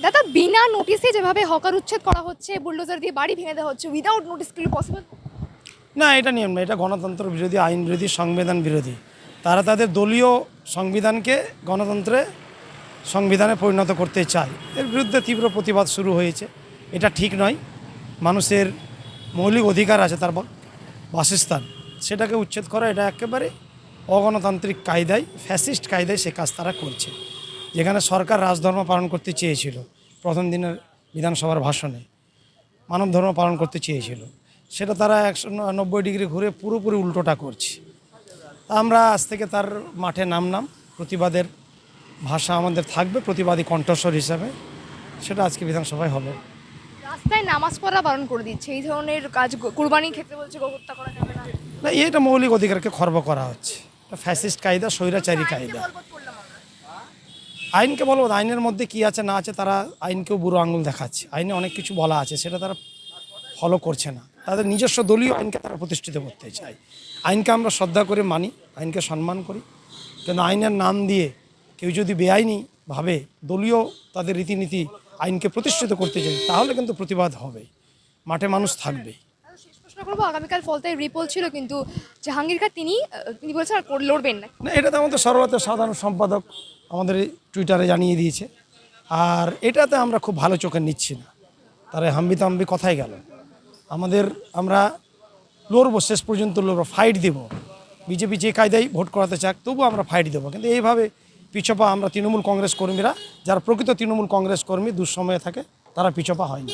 দাদা, বিনা নোটিশে যেভাবে হকার উচ্ছেদ করা হচ্ছে, বুলডোজার দিয়ে বাড়ি ভেঙে দেওয়া হচ্ছে, উইদাউট নোটিস কি পসিবল? না, এটা নিয়ম না, এটা গণতন্ত্র বিরোধী, আইন বিরোধী, সংবিধান বিরোধী। তারা তাদের দলীয় সংবিধানকে গণতন্ত্রে সংবিধানে পরিণত করতে চায়। এর বিরুদ্ধে তীব্র প্রতিবাদ শুরু হয়েছে। এটা ঠিক নয়। মানুষের মৌলিক অধিকার আছে তার বাসস্থান, সেটাকে উচ্ছেদ করা এটা একেবারে অগণতান্ত্রিক কায়দায়, ফ্যাসিস্ট কায়দায় সে কাজ তারা করছে। যেখানে সরকার রাজধর্ম পালন করতে চেয়েছিল, প্রথম দিনের বিধানসভার ভাষণে মানব ধর্ম পালন করতে চেয়েছিল, সেটা তারা 190 ডিগ্রি ঘুরে পুরোপুরি উল্টোটা করছে। তা আমরা আজ থেকে তার মাঠে নামলাম, প্রতিবাদের ভাষা আমাদের থাকবে, প্রতিবাদী কণ্ঠস্বর হিসাবে, সেটা আজকে বিধানসভায় হবে। রাস্তায় নামাজ পড়া বারণ করে দিচ্ছে, এই ধরনের কাজ কুরবানির ক্ষেত্রে বলছে গো হত্যা করা যাবে না। না, এটা মৌলিক অধিকারকে খর্ব করা হচ্ছে, এটা ফ্যাসিস্ট কায়দা, স্বৈরাচারী কায়দা। আইনকে বলবো, আইনের মধ্যে কি আছে না আছে, তারা আইনকেও বুড়ো আঙুল দেখাচ্ছে। আইনে অনেক কিছু বলা আছে, সেটা তারা ফলো করছে না। তাদের নিজস্ব দলীয় আইনকে তারা প্রতিষ্ঠিত করতে চায়। আইনকে আমরা শ্রদ্ধা করে মানি, আইনকে সম্মান করি, কিন্তু আইনের নাম দিয়ে কেউ যদি বেআইনি ভাবে দলীয় তাদের রীতিনীতি আইনকে প্রতিষ্ঠিত করতে চায়, তাহলে কিন্তু প্রতিবাদ হবে, মাঠে মানুষ থাকবে। শেষ প্রশ্ন করবো, আগামীকাল ফলতায় রিপোল ছিল, কিন্তু জাহাঙ্গীর খান তিনি বলছেন আর লড়বেন না। না, এটা তো আমাদের সর্বভারতীয় সাধারণ সম্পাদক আমাদের টুইটারে জানিয়ে দিয়েছে, আর এটাতে আমরা খুব ভালো চোখে নিচ্ছি না। তারা হাম্বি কথাই গেল। আমরা লড়বো, শেষ পর্যন্ত লড়বো, ফাইট দেব। বিজেপি যে কায়দায় ভোট করাতে চাক, তবুও আমরা ফাইট দেবো। কিন্তু এইভাবে পিছপা আমরা তৃণমূল কংগ্রেস কর্মীরা, যারা প্রকৃত তৃণমূল কংগ্রেস কর্মী দুঃসময়ে থাকে, তারা পিছপা হয় না।